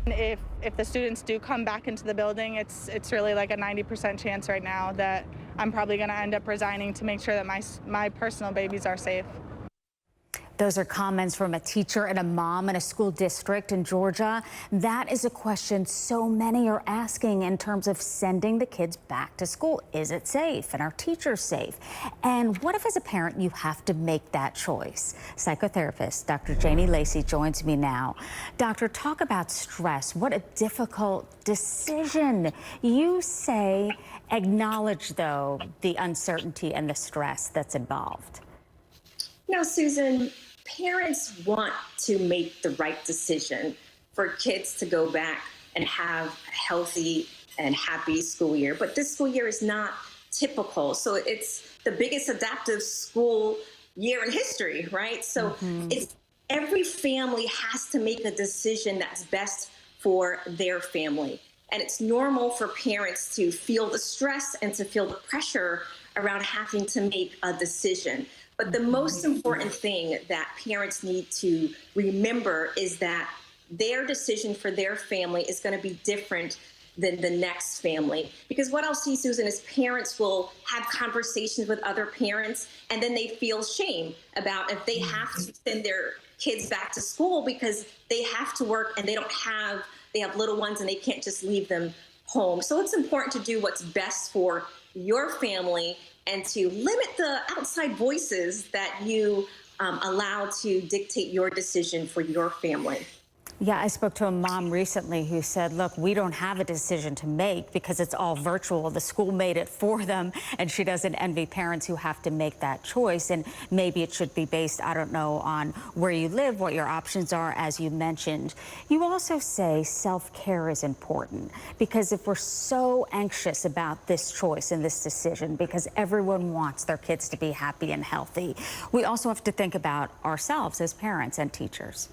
If the students do come back into the building, it's really like a 90% chance right now that I'm probably going to end up resigning to make sure that my personal babies are safe. Those are comments from a teacher and a mom in a school district in Georgia. That is a question so many are asking in terms of sending the kids back to school. Is it safe? And are teachers safe? And what if, as a parent, you have to make that choice? Psychotherapist Dr. Janie Lacey joins me now. Doctor, talk about stress. What a difficult decision. You say acknowledge, though, the uncertainty and the stress that's involved. Now, Susan, parents want to make the right decision for kids to go back and have a healthy and happy school year. But this school year is not typical. So it's the biggest adaptive school year in history, right? So it's every family has to make a decision that's best for their family. And it's normal for parents to feel the stress and to feel the pressure around having to make a decision. But the most important thing that parents need to remember is that their decision for their family is going to be different than the next family. Because what I'll see, Susan, is parents will have conversations with other parents, and then they feel shame about if they have to send their kids back to school because they have to work and they have little ones and they can't just leave them home. So it's important to do what's best for your family and to limit the outside voices that you allow to dictate your decision for your family. Yeah, I spoke to a mom recently who said, look, we don't have a decision to make because it's all virtual. The school made it for them, and she doesn't envy parents who have to make that choice. And maybe it should be based, I don't know, on where you live, what your options are, as you mentioned. You also say self-care is important because if we're so anxious about this choice and this decision because everyone wants their kids to be happy and healthy, we also have to think about ourselves as parents and teachers.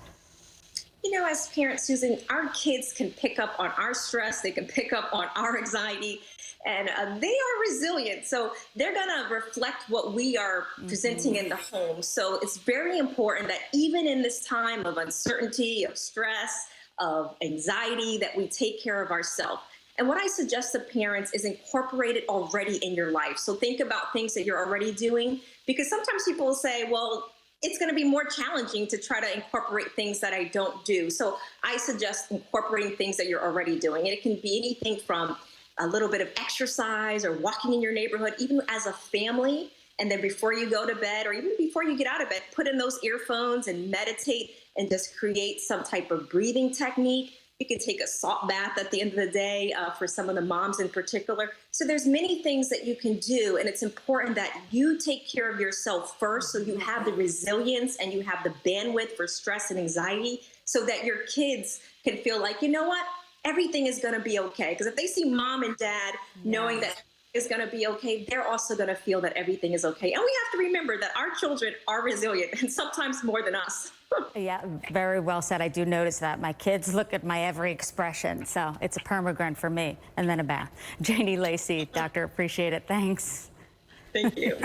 You know, as parents, Susan, our kids can pick up on our stress, they can pick up on our anxiety, and they are resilient. So they're going to reflect what we are presenting in the home. So it's very important that even in this time of uncertainty, of stress, of anxiety, that we take care of ourselves. And what I suggest to parents is incorporate it already in your life. So think about things that you're already doing, because sometimes people will say, well, it's going to be more challenging to try to incorporate things that I don't do. So I suggest incorporating things that you're already doing. And it can be anything from a little bit of exercise or walking in your neighborhood, even as a family. And then before you go to bed or even before you get out of bed, put in those earphones and meditate and just create some type of breathing technique. You can take a salt bath at the end of the day for some of the moms in particular. So there's many things that you can do, and it's important that you take care of yourself first so you have the resilience and you have the bandwidth for stress and anxiety so that your kids can feel like, you know what, everything is going to be okay. Because if they see mom and dad knowing that is going to be okay, they're also going to feel that everything is okay. And we have to remember that our children are resilient, and sometimes more than us. Yeah, very well said. I do notice that. My kids look at my every expression, so it's a permagrin for me, and then a bath. Janie Lacey, doctor, appreciate it. Thanks. Thank you.